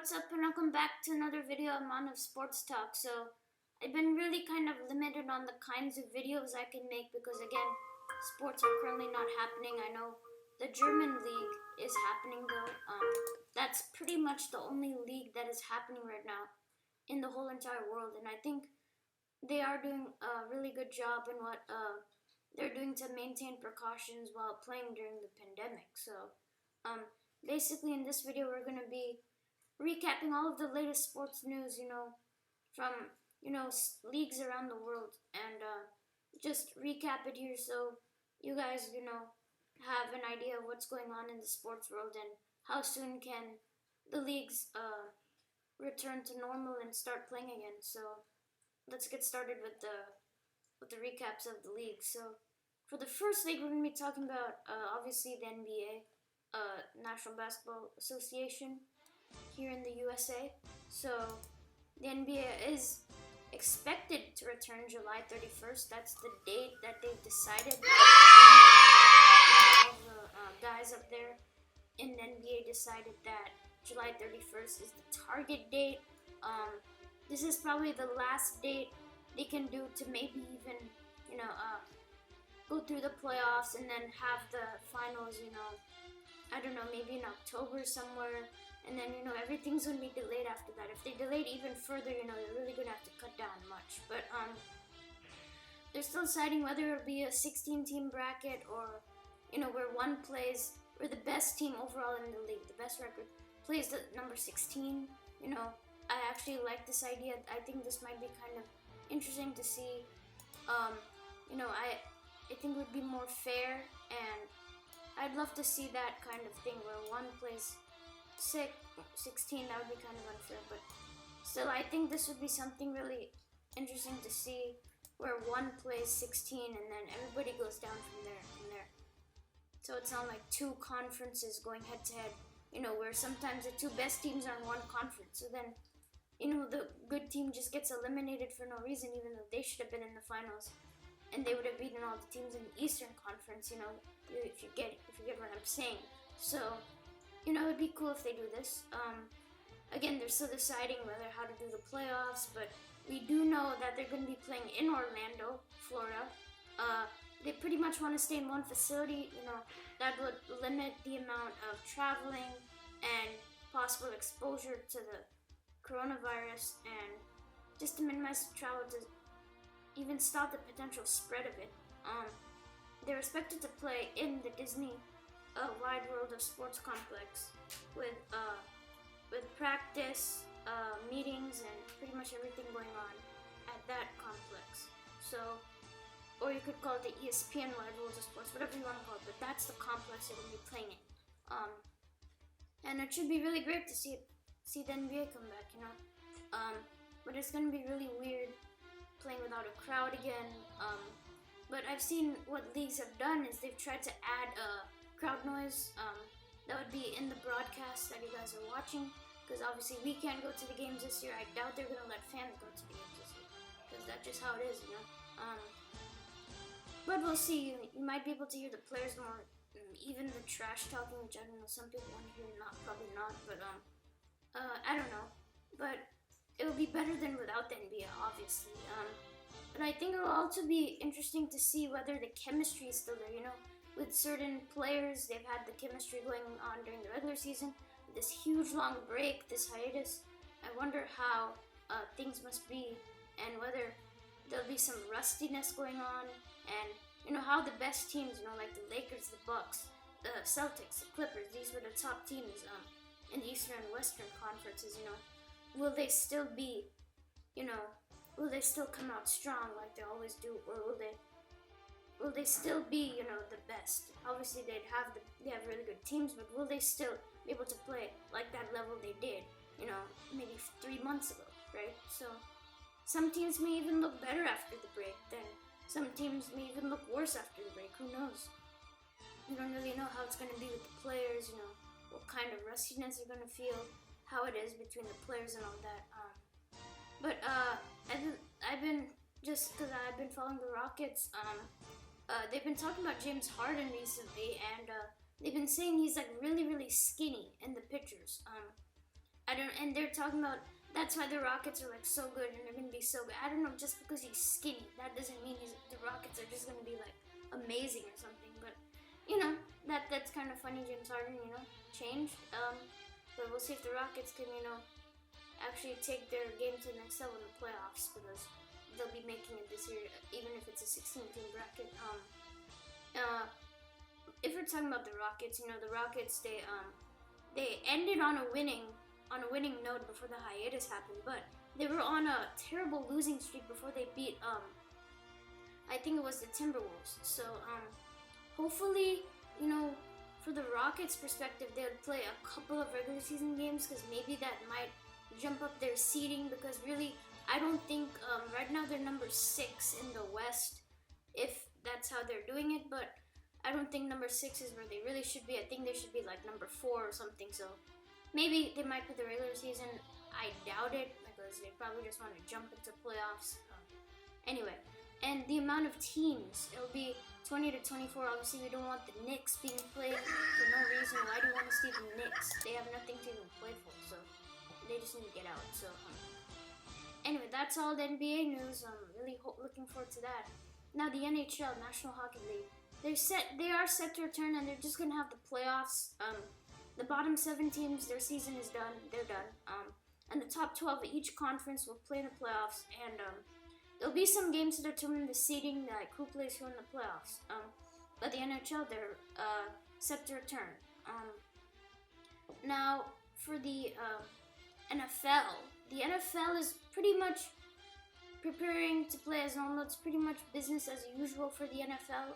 what's up, and welcome back to another video on Mon of Sports Talk. So, I've been really kind of limited on the kinds of videos I can make because, again, sports are currently not happening. I know the German league is happening though. That's pretty much the only league that is happening right now in the whole entire world, and I think they are doing a really good job in what they're doing to maintain precautions while playing during the pandemic. So, basically, in this video, we're gonna be recapping all of the latest sports news, from, leagues around the world, and just recap it here so you guys, have an idea of what's going on in the sports world and how soon can the leagues return to normal and start playing again. So let's get started with the recaps of the league. So for the first league, we're going to be talking about obviously the NBA, National Basketball Association, here in the USA. So the NBA is expected to return July 31st. That's the date that they've decided. All the guys up there in the NBA decided that July 31st is the target date. This is probably the last date they can do to maybe even, go through the playoffs and then have the finals, I don't know, maybe in October somewhere. And then, everything's going to be delayed after that. If they delayed even further, they're really going to have to cut down much. But they're still deciding whether it'll be a 16-team bracket or, where the best team overall in the league, the best record, plays the number 16. I actually like this idea. I think this might be kind of interesting to see. I think it would be more fair, and I'd love to see that kind of thing where one plays 16, that would be kind of unfair, but still, I think this would be something really interesting to see, where one plays 16 and then everybody goes down from there. So it's not like two conferences going head to head, where sometimes the two best teams are in one conference. So then, the good team just gets eliminated for no reason, even though they should have been in the finals, and they would have beaten all the teams in the Eastern Conference. If you get what I'm saying. So, it'd be cool if they do this. Again, they're still deciding how to do the playoffs, but we do know that they're going to be playing in Orlando, Florida. They pretty much want to stay in one facility. That would limit the amount of traveling and possible exposure to the coronavirus, and just to minimize travel to even stop the potential spread of it. They're expected to play in the Disney Wide World of Sports complex with practice, meetings, and pretty much everything going on at that complex. So, or you could call it the ESPN Wide World of Sports, whatever you want to call it, but that's the complex they're going to be playing in. And it should be really great to see the NBA come back, but it's going to be really weird playing without a crowd again. But I've seen what leagues have done is they've tried to add crowd noise that would be in the broadcast that you guys are watching, because obviously we can't go to the games this year. I doubt they're going to let fans go to the games this year, because that's just how it is, but we'll see. You might be able to hear the players more, even the trash talking, which I don't know, some people want to hear, probably not, but I don't know, but it'll be better than without the NBA, obviously. But I think it'll also be interesting to see whether the chemistry is still there, with certain players. They've had the chemistry going on during the regular season. With this huge long break, this hiatus, I wonder how things must be, and whether there'll be some rustiness going on, and how the best teams, like the Lakers, the Bucks, the Celtics, the Clippers, these were the top teams in the Eastern and Western conferences. Will they still be, will they still come out strong like they always do, or will they still be, the best? Obviously, they have really good teams, but will they still be able to play like that level they did, maybe 3 months ago, right? So some teams may even look better after the break, then some teams may even look worse after the break. Who knows? You don't really know how it's going to be with the players, what kind of rustiness you're going to feel, how it is between the players and all that. But I've been, just because I've been following the Rockets, they've been talking about James Harden recently, and they've been saying he's like really, really skinny in the pictures. and they're talking about that's why the Rockets are like so good and they're gonna be so good. I don't know, just because he's skinny, that doesn't mean the Rockets are just gonna be like amazing or something. But you know, that's kind of funny. James Harden, changed. But we'll see if the Rockets can, actually take their game to the next level in the playoffs, because they'll be making it this year, even if it's a 16-team bracket. If we're talking about the Rockets, the Rockets they ended on a winning note before the hiatus happened, but they were on a terrible losing streak before they beat I think it was the Timberwolves. So hopefully, for the Rockets' perspective, they would play a couple of regular season games, because maybe that might jump up their seeding, because really, I don't think, right now they're number 6 in the West, if that's how they're doing it, but I don't think number 6 is where they really should be. I think they should be like number 4 or something, so maybe they might play the regular season. I doubt it, because they probably just want to jump into playoffs. Anyway, and the amount of teams, it'll be 20 to 24. Obviously, we don't want the Knicks being played for no reason. Why do you want to see the Knicks? They have nothing to even play for, so they just need to get out. So anyway, that's all the NBA news. I'm really looking forward to that. Now the NHL, National Hockey League, they are set to return, and they're just gonna have the playoffs. The bottom 7 teams, their season is done. They're done. And the top 12 of each conference will play in the playoffs, and there'll be some games to determine the seeding, like who plays who in the playoffs. But the NHL, they're set to return. Now, for the the NFL is pretty much preparing to play as normal. It's pretty much business as usual for the NFL.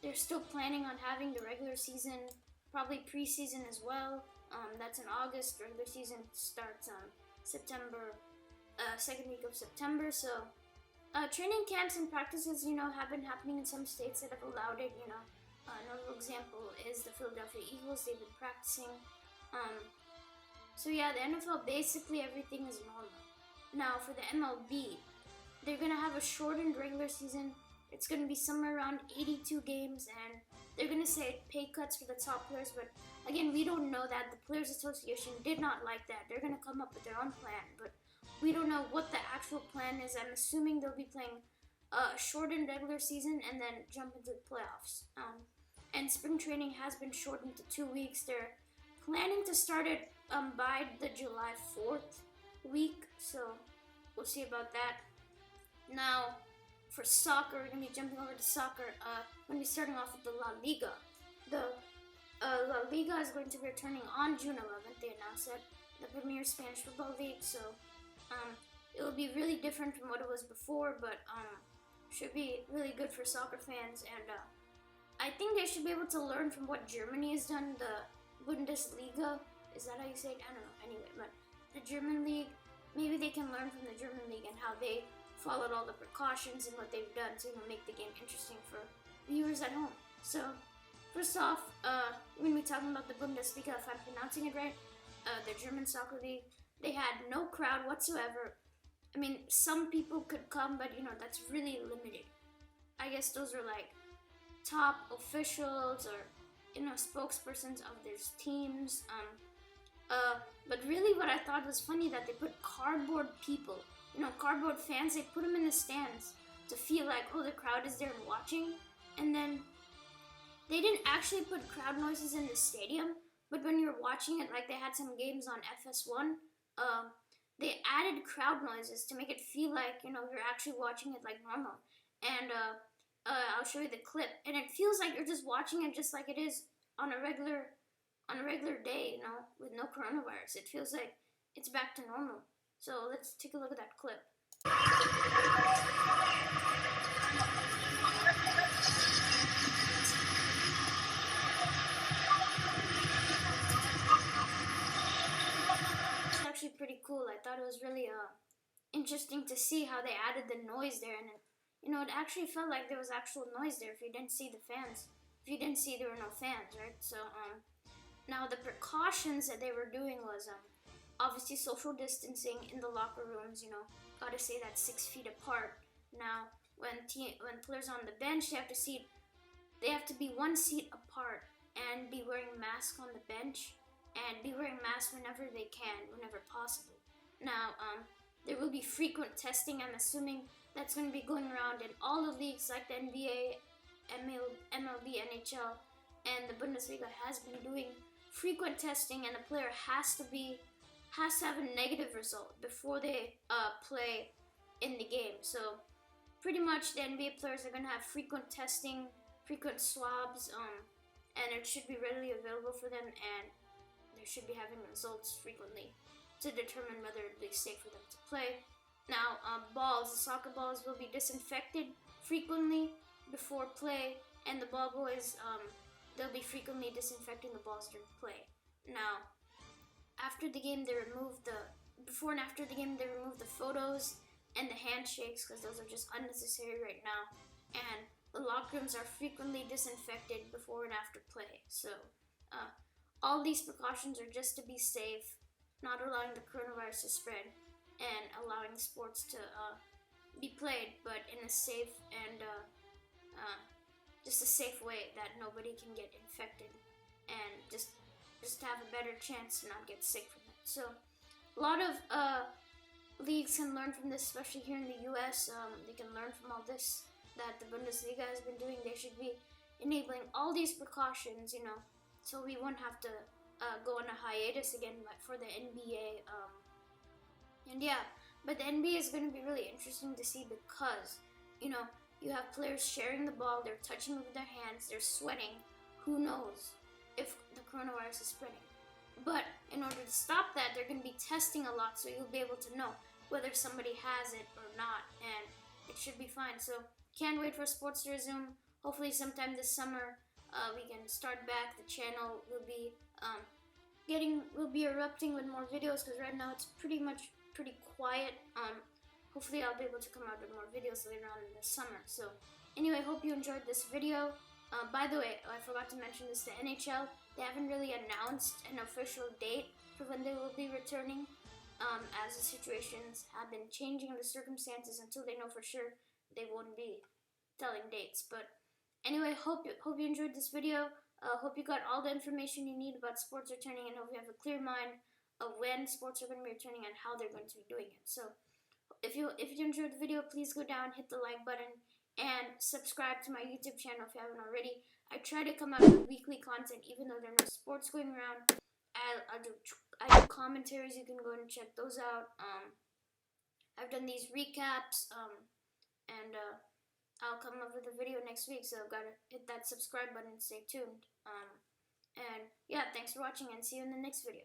They're still planning on having the regular season, probably preseason as well. That's in August. Regular season starts on September, second week of September. So, training camps and practices, have been happening in some states that have allowed it. Another example is the Philadelphia Eagles. They've been practicing. So yeah, the NFL, basically everything is normal. Now for the MLB, they're gonna have a shortened regular season. It's gonna be somewhere around 82 games, and they're gonna say pay cuts for the top players. But again, we don't know that. The Players Association did not like that. They're gonna come up with their own plan, but we don't know what the actual plan is. I'm assuming they'll be playing a shortened regular season and then jump into the playoffs. And spring training has been shortened to 2 weeks. They're planning to start it by the July 4th week, so we'll see about that. Now, for soccer, we're going to be jumping over to soccer. We're going to be starting off with the La Liga. The La Liga is going to be returning on June 11th. They announced it, the Premier Spanish Football League, so it will be really different from what it was before, but should be really good for soccer fans, and I think they should be able to learn from what Germany has done, the Bundesliga. Is that how you say it? I don't know. Anyway, but the German league, maybe they can learn from the German league and how they followed all the precautions and what they've done to make the game interesting for viewers at home. So, first off, we're going to be talking about the Bundesliga, if I'm pronouncing it right, the German soccer league. They had no crowd whatsoever. I mean, some people could come, but that's really limited. I guess those are like top officials or spokespersons of these teams. But really what I thought was funny, that they put cardboard people, cardboard fans, they put them in the stands to feel like, oh, the crowd is there and watching. And then they didn't actually put crowd noises in the stadium, but when you're watching it, like they had some games on FS1, they added crowd noises to make it feel like, you're actually watching it like normal. And I'll show you the clip, and it feels like you're just watching it just like it is on a regular day, with no coronavirus. It feels like it's back to normal. So let's take a look at that clip. It's actually pretty cool. I thought it was really interesting to see how they added the noise there, and it actually felt like there was actual noise there if you didn't see the fans. If you didn't see, there were no fans, right? So now the precautions that they were doing was obviously social distancing in the locker rooms. Gotta say that 6 feet apart. Now when players are on the bench, they have to be 1 seat apart and be wearing masks on the bench. and be wearing masks whenever they can, whenever possible. Now, there will be frequent testing. I'm assuming that's going to be going around in all the leagues like the NBA, MLB, NHL, and the Bundesliga has been doing frequent testing, and a player has to have a negative result before they play in the game. So pretty much the NBA players are going to have frequent testing, frequent swabs, and it should be readily available for them, and they should be having results frequently to determine whether it will be safe for them to play. Now, balls, the soccer balls will be disinfected frequently before play, and the ball boys, they'll be frequently disinfecting the balls during play. Now, after the game, before and after the game, they remove the photos and the handshakes because those are just unnecessary right now. And the locker rooms are frequently disinfected before and after play. So, all these precautions are just to be safe, not allowing the coronavirus to spread, and allowing sports to be played, but in a safe and just a safe way that nobody can get infected, and just have a better chance to not get sick from it. So, a lot of leagues can learn from this, especially here in the U.S. They can learn from all this that the Bundesliga has been doing. They should be enabling all these precautions, so we won't have to go on a hiatus again like for the NBA. And yeah, but the NBA is going to be really interesting to see because, you have players sharing the ball, they're touching it with their hands, they're sweating. Who knows if the coronavirus is spreading? But in order to stop that, they're going to be testing a lot, so you'll be able to know whether somebody has it or not, and it should be fine. So can't wait for sports to resume. Hopefully sometime this summer we can start back. The channel will be erupting with more videos because right now it's pretty quiet. Hopefully I'll be able to come out with more videos later on in the summer. So anyway, hope you enjoyed this video. By the way, I forgot to mention this, the NHL, they haven't really announced an official date for when they will be returning, as the situations have been changing, the circumstances, until they know for sure, they won't be telling dates. But anyway, hope you enjoyed this video. Hope you got all the information you need about sports returning, and hope you have a clear mind of when sports are going to be returning and how they're going to be doing it. So if you enjoyed the video, please go down, hit the like button, and subscribe to my YouTube channel if you haven't already. I try to come out with weekly content even though there are no sports going around. I do commentaries, you can go and check those out. I've done these recaps, and I'll come up with a video next week, so gotta hit that subscribe button and stay tuned. And yeah, thanks for watching, and see you in the next video.